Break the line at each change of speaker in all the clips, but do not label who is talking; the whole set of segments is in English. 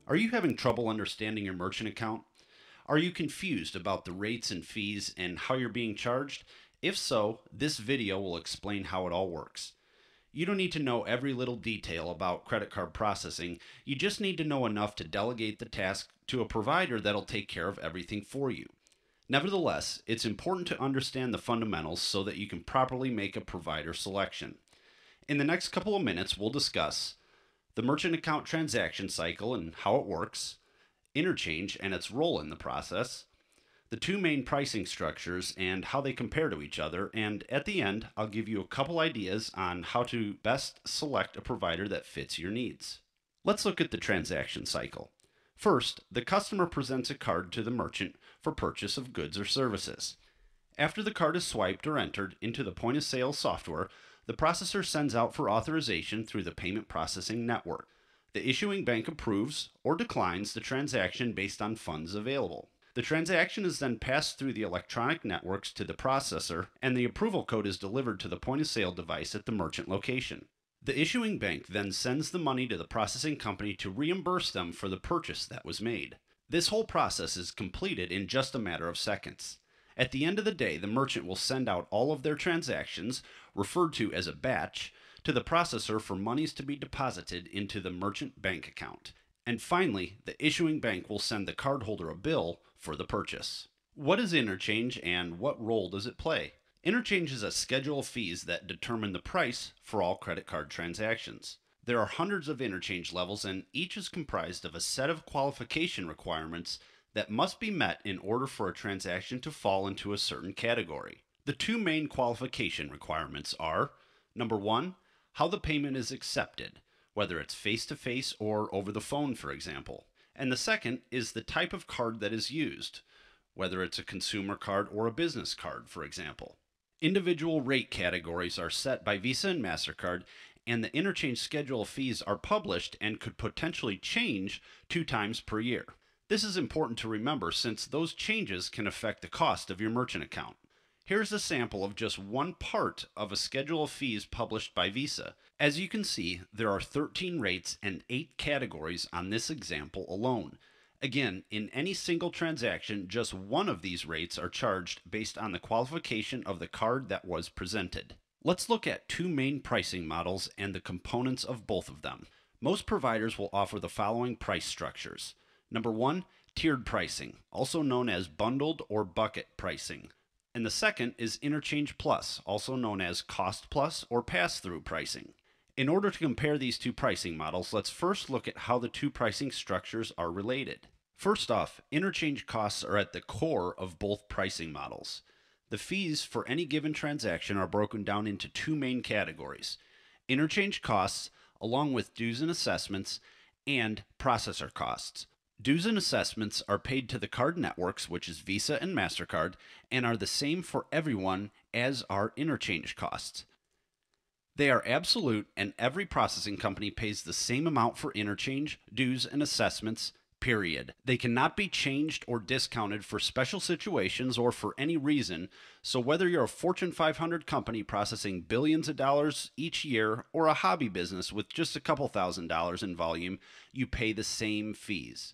Are you having trouble understanding your merchant account? Are you confused about the rates and fees and how you're being charged? If so, this video will explain how it all works. You don't need to know every little detail about credit card processing. You just need to know enough to delegate the task to a provider that'll take care of everything for you. Nevertheless, it's important to understand the fundamentals so that you can properly make a provider selection. In the next couple of minutes, we'll discuss the merchant account transaction cycle and how it works, interchange and its role in the process, the two main pricing structures and how they compare to each other, and at the end, I'll give you a couple ideas on how to best select a provider that fits your needs. Let's look at the transaction cycle. First, the customer presents a card to the merchant for purchase of goods or services. After the card is swiped or entered into the point-of-sale software, the processor sends out for authorization through the payment processing network. The issuing bank approves or declines the transaction based on funds available. The transaction is then passed through the electronic networks to the processor, and the approval code is delivered to the point-of-sale device at the merchant location. The issuing bank then sends the money to the processing company to reimburse them for the purchase that was made. This whole process is completed in just a matter of seconds. At the end of the day, the merchant will send out all of their transactions, referred to as a batch, to the processor for monies to be deposited into the merchant bank account. And finally, the issuing bank will send the cardholder a bill for the purchase. What is interchange and what role does it play? Interchange is a schedule of fees that determine the price for all credit card transactions. There are hundreds of interchange levels, and each is comprised of a set of qualification requirements that must be met in order for a transaction to fall into a certain category. The two main qualification requirements are, number one, how the payment is accepted, whether it's face-to-face or over the phone, for example. And the second is the type of card that is used, whether it's a consumer card or a business card, for example. Individual rate categories are set by Visa and MasterCard, and the interchange schedule of fees are published and could potentially change 2 times per year. This is important to remember since those changes can affect the cost of your merchant account. Here's a sample of just one part of a schedule of fees published by Visa. As you can see, there are 13 rates and 8 categories on this example alone. Again, in any single transaction, just one of these rates are charged based on the qualification of the card that was presented. Let's look at two main pricing models and the components of both of them. Most providers will offer the following price structures. Number one, tiered pricing, also known as bundled or bucket pricing. And the second is interchange plus, also known as cost plus or pass-through pricing. In order to compare these two pricing models, let's first look at how the two pricing structures are related. First off, interchange costs are at the core of both pricing models. The fees for any given transaction are broken down into two main categories: interchange costs, along with dues and assessments, and processor costs. Dues and assessments are paid to the card networks, which is Visa and MasterCard, and are the same for everyone as are interchange costs. They are absolute, and every processing company pays the same amount for interchange, dues, and assessments, period. They cannot be changed or discounted for special situations or for any reason, so whether you're a Fortune 500 company processing billions of dollars each year or a hobby business with just a couple $1,000s in volume, you pay the same fees.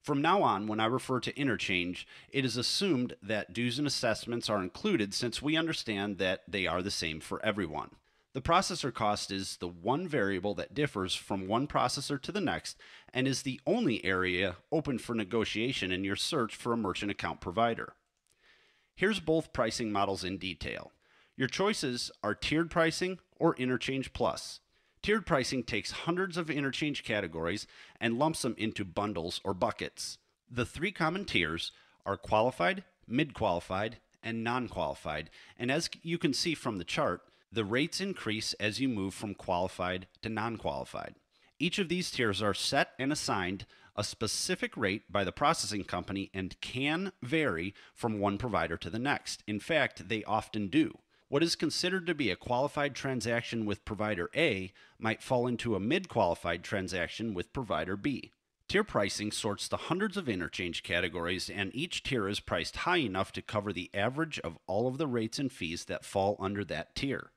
From now on, when I refer to interchange, it is assumed that dues and assessments are included since we understand that they are the same for everyone. The processor cost is the one variable that differs from one processor to the next and is the only area open for negotiation in your search for a merchant account provider. Here's both pricing models in detail. Your choices are tiered pricing or interchange plus. Tiered pricing takes hundreds of interchange categories and lumps them into bundles or buckets. The three common tiers are qualified, mid-qualified, and non-qualified, and as you can see from the chart, the rates increase as you move from qualified to non-qualified. Each of these tiers are set and assigned a specific rate by the processing company and can vary from one provider to the next. In fact, they often do. What is considered to be a qualified transaction with provider A might fall into a mid-qualified transaction with provider B. Tier pricing sorts the hundreds of interchange categories, and each tier is priced high enough to cover the average of all of the rates and fees that fall under that tier.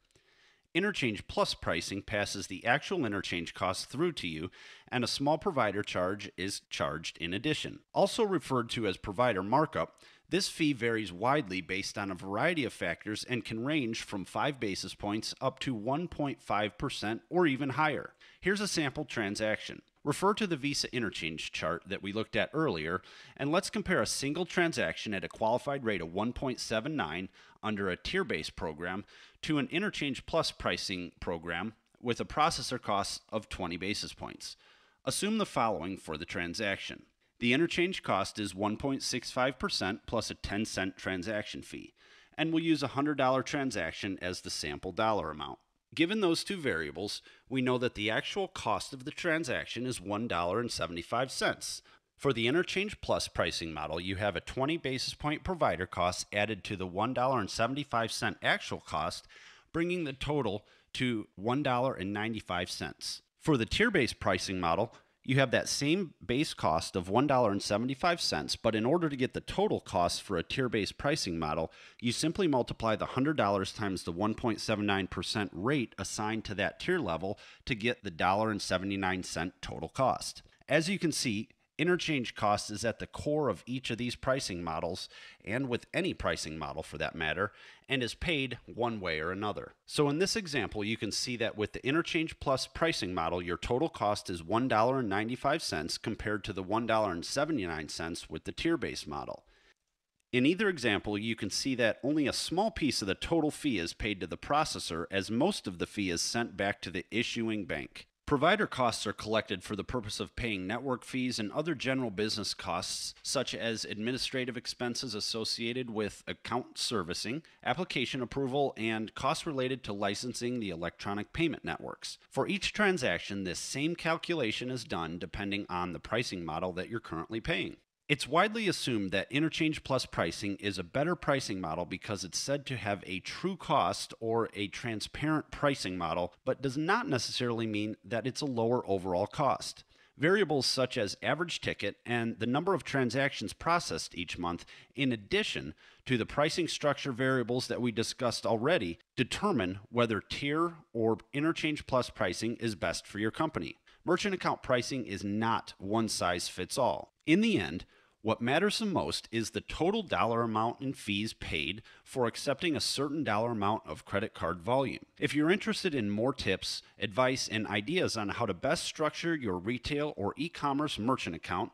Interchange Plus pricing passes the actual interchange cost through to you, and a small provider charge is charged in addition. Also referred to as provider markup, this fee varies widely based on a variety of factors and can range from 5 basis points up to 1.5% or even higher. Here's a sample transaction. Refer to the Visa interchange chart that we looked at earlier, and let's compare a single transaction at a qualified rate of 1.79 under a tier-based program to an interchange plus pricing program with a processor cost of 20 basis points. Assume the following for the transaction. The interchange cost is 1.65% plus a 10-cent transaction fee, and we'll use a $100 transaction as the sample dollar amount. Given those two variables, we know that the actual cost of the transaction is $1.75. For the Interchange Plus pricing model, you have a 20 basis point provider cost added to the $1.75 actual cost, bringing the total to $1.95. For the tier-based pricing model, you have that same base cost of $1.75, but in order to get the total cost for a tier-based pricing model, you simply multiply the $100 times the 1.79% rate assigned to that tier level to get the $1.79 total cost. As you can see, interchange cost is at the core of each of these pricing models, and with any pricing model for that matter, and is paid one way or another. So in this example, you can see that with the Interchange Plus pricing model, your total cost is $1.95 compared to the $1.79 with the tier-based model. In either example, you can see that only a small piece of the total fee is paid to the processor, as most of the fee is sent back to the issuing bank. Provider costs are collected for the purpose of paying network fees and other general business costs, such as administrative expenses associated with account servicing, application approval, and costs related to licensing the electronic payment networks. For each transaction, this same calculation is done depending on the pricing model that you're currently paying. It's widely assumed that Interchange Plus pricing is a better pricing model because it's said to have a true cost or a transparent pricing model, but does not necessarily mean that it's a lower overall cost. Variables such as average ticket and the number of transactions processed each month, in addition to the pricing structure variables that we discussed already, determine whether tier or Interchange Plus pricing is best for your company. Merchant account pricing is not one size fits all. In the end, what matters the most is the total dollar amount in fees paid for accepting a certain dollar amount of credit card volume. If you're interested in more tips, advice, and ideas on how to best structure your retail or e-commerce merchant account,